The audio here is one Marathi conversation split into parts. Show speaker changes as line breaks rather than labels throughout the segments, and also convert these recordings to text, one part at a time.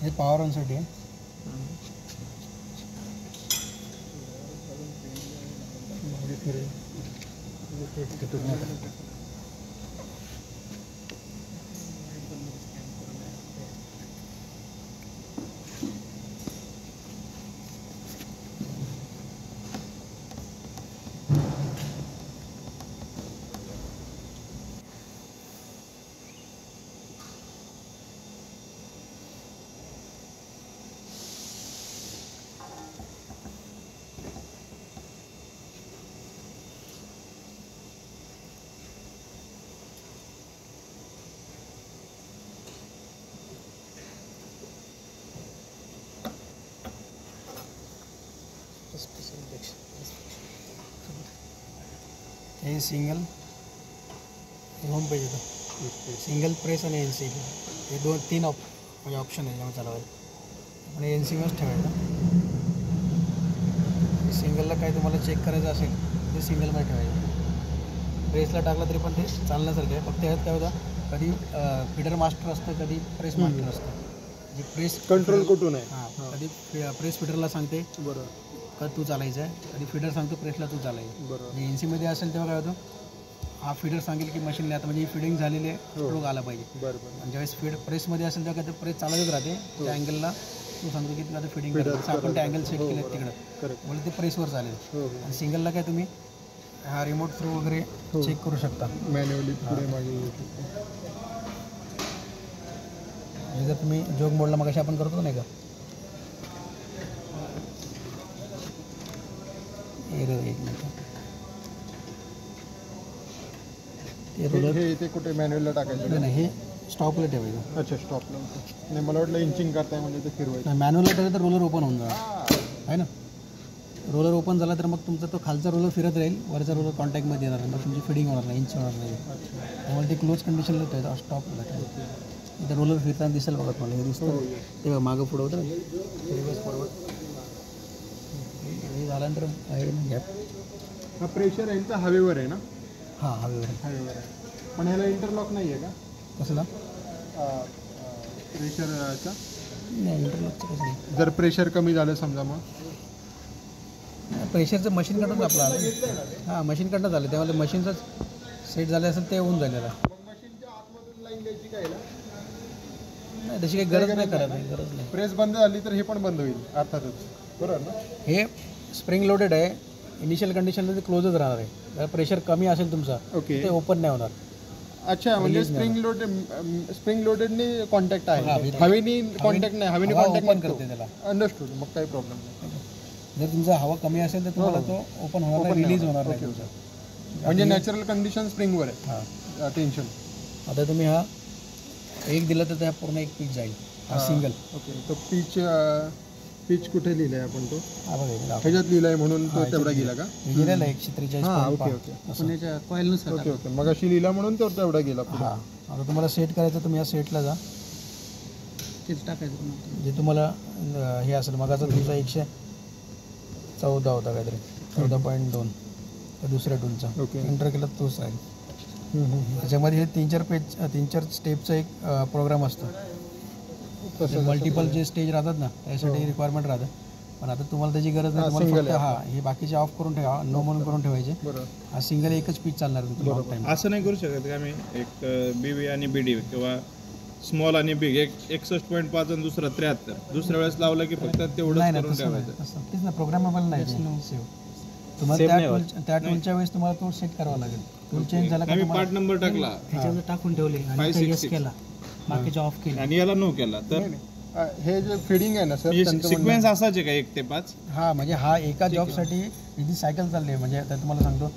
हे पॉवर ऑनसाठी आहे. हे सिंगल होम पेज येतं. सिंगल प्रेस आणि एन सी हे तीन म्हणजे ऑप्शन आहे जेव्हा चालवायला. आणि एन सी मच ठेवायचं. सिंगलला काय तुम्हाला चेक करायचं असेल ते सिंगलमध्ये ठेवायचं. प्रेसला टाकलं तरी पण ते चालण्यासारखं आहे. फक्त ह्यात काय होतं, कधी फीडर मास्टर असतं, कधी प्रेस मास्टर असतं. जे प्रेस
कंट्रोल कुठून आहे.
हां, कधी प्रेस फीडरला सांगते
बरोबर
का तू चालायचं आहे, कधी फीडर सांगतो प्रेसला तू चालायचं.
बरोबर.
एन सीमध्ये असेल तेव्हा काय होतं, हा फीडर सांगेल की मशीनला आता म्हणजे फिडिंग झालेले लोक आला पाहिजे.
बरोबर.
आणि ज्यावेळेस प्रेसमध्ये असेल तेव्हा काय प्रेस चालतच राहते. त्या अँगलला तू सांगतो की तुला आता फिडिंग करायचं. आपण ते अँगल सेट केलं तिकडं म्हणजे ते प्रेसवर चालेल. आणि सिंगलला काय तुम्ही हा रिमोट थ्रू वगैरे चेक करू शकता
मॅन्युअली पुढे मागे.
जर तुम्ही जोग मोडला मग आपण करतो नाही का, एक मिनिट.
ते कुठे मॅन्युअलला टाकायचं
नाही, हे स्टॉपला ठेवायचं.
अच्छा, स्टॉपला. नाही, मला वाटलं इंचिंग करताय म्हणजे ते फिरवायचं.
मॅन्युअलला ठेवलं तर रोलर ओपन होऊन जाणार आहे ना. रोलर ओपन झाला तर मग तुमचा तो खालचा रोलर फिरत राहील, वरचा रोलर कॉन्टॅक्टमध्ये येणार नाही, मग तुमची फिडिंग होणार नाही, इंच होणार नाही. त्यामुळे ते क्लोज कंडिशनला ठेवायचं. स्टॉपला ठेवायचं. इथं रोलर फिरताना दिसेल बघा तुम्हाला, हे दिसतं ते मागं पुढं होतं ना, रिव्हर्स फॉरवर्ड. हे झाल्यानंतर गॅप.
हा प्रेशर आहे तर हवेवर आहे ना.
हां, हवेवर
आहे. पण ह्याला इंटरलॉक नाही आहे का?
कसला
प्रेशरचा?
नाही, इंटरलॉकचं कसं नाही.
जर प्रेशर कमी झालं समजा मग
प्रेशरचं मशीनकडूनच आपलं आलं. हां, मशीनकडनं झालं, तेव्हा मशीनचंच सेट झालं असेल ते होऊन झालेलं.
मशीनच्या आतमधून लाईन द्यायची काय
नाही, तशी काही गरज नाही करायची, गरज नाही.
प्रेस बंद झाली तर हे पण बंद होईल अर्थातच. बरोबर ना.
हे स्प्रिंग लोडेड आहे. इनिशियल कंडिशनला ते क्लोजच राहणार आहे. प्रेशर कमी असेल तुमचा
ओके,
ते ओपन नाही होणार.
अच्छा, म्हणजे स्प्रिंग लोडेडने कॉन्टॅक्ट आहे, हवेनी कॉन्टॅक्ट नाही. हवेनी कॉन्टॅक्ट
करते त्याला.
अंडरस्टूड. मग काही प्रॉब्लेम नाही.
जर तुमचा हवा कमी असेल तर तुम्हाला तो ओपन होणार नाही, रिलीज होणार नाही.
म्हणजे नॅचरल कंडिशन स्प्रिंगवर आहे.
हां,
टेन्शन.
आता तुम्ही हा एक दिला तर त्या पूर्ण एक पीच जाईल. हा सिंगल.
ओके, तो पीच कुठे लिहिलाय आपण? तो
हा बघा
ह्याच्यात लिहिलाय म्हणून तो तेवढा गेला का?
गेलेला 143.
Okay okay okay okay. मग अशी लिहिला म्हणून तो तेवढा गेला.
हां, आता तुम्हाला सेट करायचं, तुम्ही या सेटला जा, तेच टाकायचं जे तुम्हाला हे असेल. मगाचा तुमचा 114 होता काहीतरी, 14.2 त्या दुसऱ्या टूलचा.
ओके,
एंटर केला तोच राहील. त्याच्यामध्ये हे 3-4 स्टेपचा एक प्रोग्राम असतो. मल्टिपल जे स्टेज राहतात ना, त्यासाठी रिक्वायरमेंट राहतं. पण आता तुम्हाला त्याची गरज नाही. तुम्हाला फक्त हा हे बाकीचे ऑफ करून ठेवा, नो म्हणून करून ठेवायचे. हा सिंगल एकच पीच चालणार आहे.
असं नाही करू शकत का आम्ही एक बीबी आणि बीडी किंवा स्मॉल आणि बिग, एक 61.5 आणि दुसरा 73 दुसऱ्या वेळेस लावलं की फक्त तेवढं करून ठेवायचं.
तेच ना, प्रोग्रामेबल नाही. तुम्हाला त्या टूलच्या वेळेस तुम्हाला तो सेट करावा लागेल. टूल चेंज झाला
मी पार्ट नंबर टाकला,
ह्याच्यावर टाकून ठेवले आणि यस केला, बाकीचे ऑफ केले
आणि याला नो केला तर
हे जे फिडिंग आहे ना सर,
सिक्वेन्स असाच आहे का 1 ते 5?
हा, म्हणजे हा एका जॉबसाठी ही सायकल चालली आहे. म्हणजे आता तुम्हाला सांगतो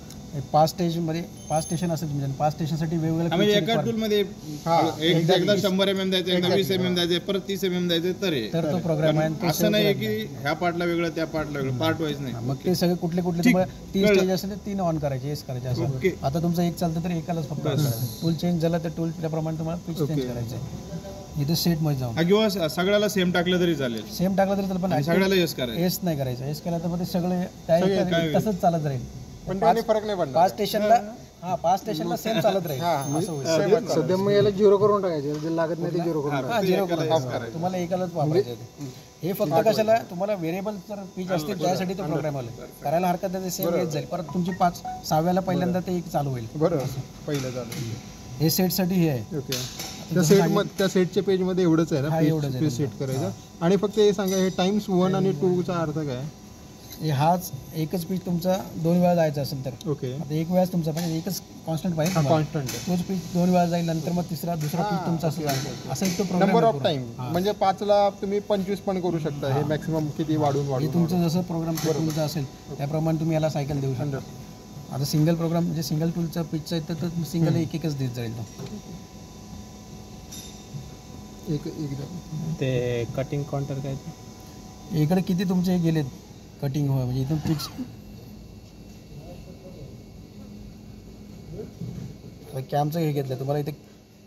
5 स्टेशनमध्ये 5 स्टेशन असेल तुमच्या, 5 स्टेशनसाठी वेगवेगळ्या
म्हणजे एका टूल मध्ये एकदा 100 mm द्यायचं, एकदा 20 mm द्यायचं, परत 30 mm द्यायचं, तर
तो प्रोग्राम आहे.
असं नाही की ह्या पार्टला वेगळं त्या पार्टला वेगळं, पार्ट वाईज नाही.
मग ते सगळे कुठले तुम्हाला 3 स्टेज असेल तर 3 ऑन करायचे, येस करायचे असं. आता तुमचं एक चालतं तर एकालाच फक्त टूल चेंज झाला तर टूल त्याप्रमाणे तुम्हाला पिच चेंज करायचं आहे. इथे सेटमध्ये जाऊन
किंवा सगळ्याला सेम टाकलं तरी चालेल.
सेम टाकलं तरी चालेल, पण
सगळ्याला येस करायचं.
येस नाही करायचं. येस केला तर मग ते सगळे तसंच चालत राहील.
पण त्याने फरक नाही पडणार.
5 स्टेशनला हा 5 स्टेशनला सेम चालत राहील असं होईल.
सध्या मग याला 0 करून टाकायचे, जे लागत नाही ते 0 करून
हा 0 करायचं. तुम्हाला एकालाच वापरायचं ते. हे फक्त कशाला तुम्हाला व्हेरिएबल जर पिच असते त्यासाठी तो प्रोग्राम आला करायला हरकत नाही, सेम येत जाईल. परत तुमची 6व्याला पहिल्यांदा ते एक चालू होईल.
बरोबर पहिलं झालं.
हे सेटसाठी हे आहे.
ओके, त्या सेटच्या पेजमध्ये एवढंच आहे ना,
एवढंच आहे
पेज सेट करायचं. आणि फक्त हे सांगा, हे टाइम्स 1 आणि 2 चा अर्थ काय?
हाच एकच पीच तुमचा 2 वेळा जायचा असेल तर
ओके,
आता 1 वेळाच तुमचा पाहिजे, एकच कॉन्स्टंट पाहिजे तुम्हाला.
कॉन्स्टंट
तोच पीच 2 वेळा जाईल, नंतर मग दुसरा पीच तुमचा असं जाईल. असं एक तो प्रोग्राम
नंबर ऑफ टाइम. म्हणजे 5 ला तुम्ही 25 पण करू शकता. हे मॅक्सिमम किती वाढून
तुमचं जसं प्रोग्राम तुमचा असेल त्याप्रमाणे तुम्ही याला सायकल देऊ शकता. आता सिंगल प्रोग्राम म्हणजे सिंगल टूलचा पिचचा आहे तर सिंगल एकच देत जाईल तो.
ते कटिंग काउंटर काय
इकडे किती तुमचे हे गेलेत कटिंग हो, म्हणजे इथून पिच कॅमचं हे घेतलं तुम्हाला इथे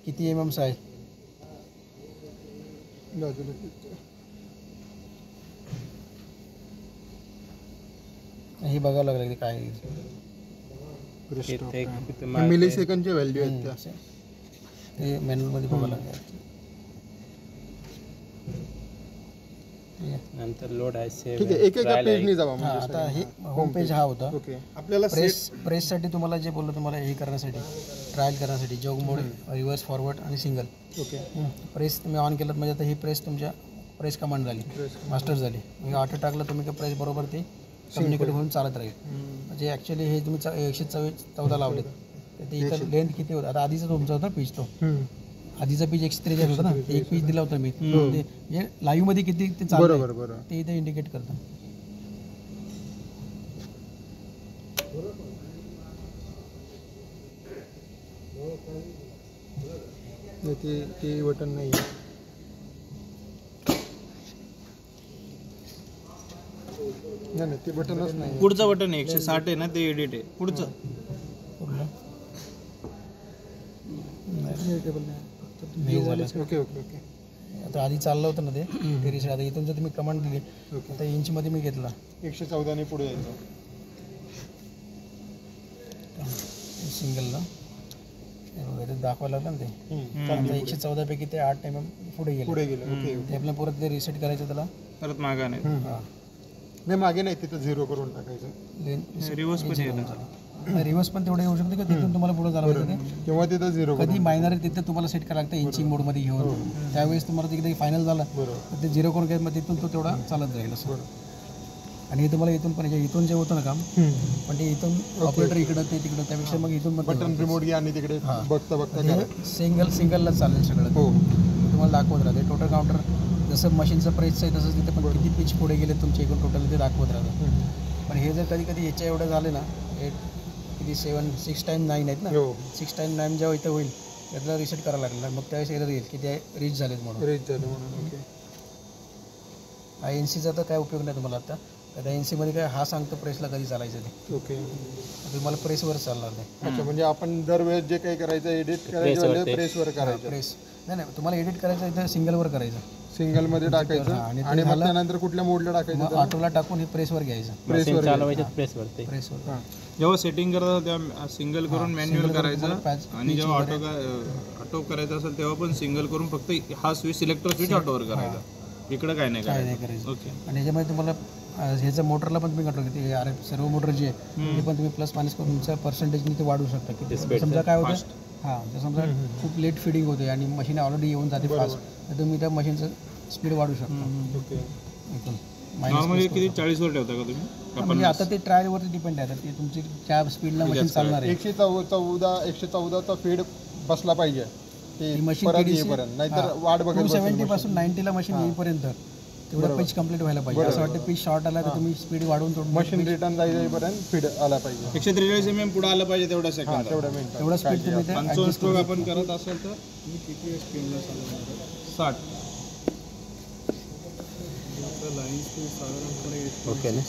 किती mm आहे. हे बघावं लागलं की काय
मिली सेकंडचे व्हॅल्यू आहेत त्या.
ते मॅन्युअलमध्ये बघावं लागलं.
नंतर लोड आहे सेव्ह.
ठीक आहे, एकेका पेजनी जावा.
आता हे होम पेज हा होता.
ओके, आपल्याला
प्रेससाठी तुम्हाला जे बोललो तुम्हाला हे करण्यासाठी ट्रायल करण्यासाठी जॉग मोड, रिव्हर्स, फॉरवर्ड आणि सिंगल.
ओके,
प्रेस तुम्ही ऑन केलं म्हणजे आता ही प्रेस तुमच्या प्रेस कमांड झाली, मास्टर झाली. म्हणजे ऑटो टाकलं तुम्ही प्रेस बरोबर ते कम्युनिकेट होऊन चालत राहील. म्हणजे ॲक्च्युली हे तुम्ही 114 लावलेत तर ते इथं लेंथ किती होतं. आता आधीचा तुमचा होता पीच, तो आधीचा पीच 143 होता ना, एक पीच दिला होता मी. ते म्हणजे लाईव्ह मध्ये किती ते चालू
बरोबर
ते इथे इंडिकेट करतं.
ते बटन नाही. नाही ते बटनच नाही.
पुढचं बटन 160 आहे ना, ते एडिट आहे पुढचं.
Okay okay okay.
आता आधी चाललं होतं ना ते रिसेट. आता इथून जर तुम्ही कमांड दिली आता इंचमध्ये मी घेतला
114 ने पुढे यायचं
सिंगलला ते दाखवायला लागलं ना ते. 114 पैकी ते 8 mm पुढे गेले.
ओके.
ते आपल्याला परत ते रिसेट करायचं त्याला
परत मागा नाही,
नाही मागे नाही, तिथं 0 करून टाकायचं.
रिव्हर्स पण
रिव्हर्स पण तेवढे येऊ शकते का तिथून तुम्हाला पुढे झालं पाहिजे ते.
किंवा तिथं 0
कधी मायनर तिथे तुम्हाला सेट करायला लागतं इंचिंग मोडमध्ये घेऊन. त्यावेळेस तुम्हाला तिकडे फायनल झालं तर ते 0 करून घ्यायचं, मग तिथून तो तेवढा चालत जाईल असं. आणि हे तुम्हाला इथून पण इथून जे होतं ना काम, पण ते इथून ऑपरेटर इकडं ते तिकडं, त्यापेक्षा मग इथून
बटन रिमोट घ्या आणि तिकडे बघता बघता
सिंगलला चालेल सगळं.
हो,
तुम्हाला दाखवत राहते टोटल काउंटर. जसं मशीनचं प्राईस आहे तसंच तिथे पण किती पिच पुढे गेले तुमचे एकूण टोटल ते दाखवत राहतं. पण हे जर कधी कधी याच्या एवढे झाले ना, किती 6 टाइम 9 आहेत ना, 6 टाइम 9 जेव्हा इथं होईल त्यातला रिसेट करायला लागणार. मग त्यावेळेस एरर येईल की ते रीच झालेत म्हणून. INCचा तर काय उपयोग नाही तुम्हाला आता. त्या INCमध्ये काय हा सांगतो प्रेसला कधी चालायचं ते.
ओके,
तुम्हाला प्रेसवर चालणार नाही.
अच्छा, म्हणजे आपण दरवेळेस जे काही करायचं एडिट करायचं प्रेसवर करायचं.
प्रेस नाही तुम्हाला एडिट करायचं इथं सिंगलवर करायचं,
सिंगल मध्ये टाकायचं आणि मग त्यानंतर कुठल्या मोडला टाकायचं,
ऑटोला टाकून हे प्रेसवर घ्यायचं.
प्रेसवर
चालवायचं प्रेसवर.
जेव्हा सेटिंग करता तेव्हा सिंगल करून मॅन्युअल करायचं, आणि जेव्हा ऑटो करायचं असेल तेव्हा पण सिंगल करून फक्त हा स्विच सिलेक्टर स्विच ऑटोवर करायचा. इकडे काय नाही
करायचं.
ओके.
आणि याच्यामध्ये तुम्हाला ह्याचं मोटरला पण तुम्ही कंट्रोल घेते. अरे सर्व मोटर जे आहे ते पण तुम्ही प्लस मायनस करून तुमच्या पर्सेंटेजने ते वाढवू शकता. की समजा काय होतं, हां जर समजा खूप लेट फिडिंग होते आणि मशीन ऑलरेडी येऊन जाते फास्ट, तर तुम्ही त्या मशीनचं स्पीड वाढवू शकता.
ओके,
एकदम
नॉर्मली किती 40 वर ठेवता का तुम्ही?
म्हणजे आता ते ट्रायलवरती डिपेंड आहे. ते तुमची त्या स्पीडला मशीन चालणार आहे.
114चा फीड बसला पाहिजे ते
मशीन
परत येईपर्यंत, नाहीतर वाट बघत
270 पासून 90 ला मशीन येईपर्यंत तेवढं पिच कंप्लीट व्हायला पाहिजे. असं वाटतं पिच शॉर्ट आला तर तुम्ही स्पीड वाढवून थोडं
मशीन रिटर्न जाईपर्यंत फीड आला पाहिजे.
143 mm पुढे आलं पाहिजे तेवढ्या सेकंद,
तेवढा स्पीड तुम्ही ते
500 स्ट्रोक आपण करत असेल तर किती स्पीडला चालवणार? 60.
ओके ना.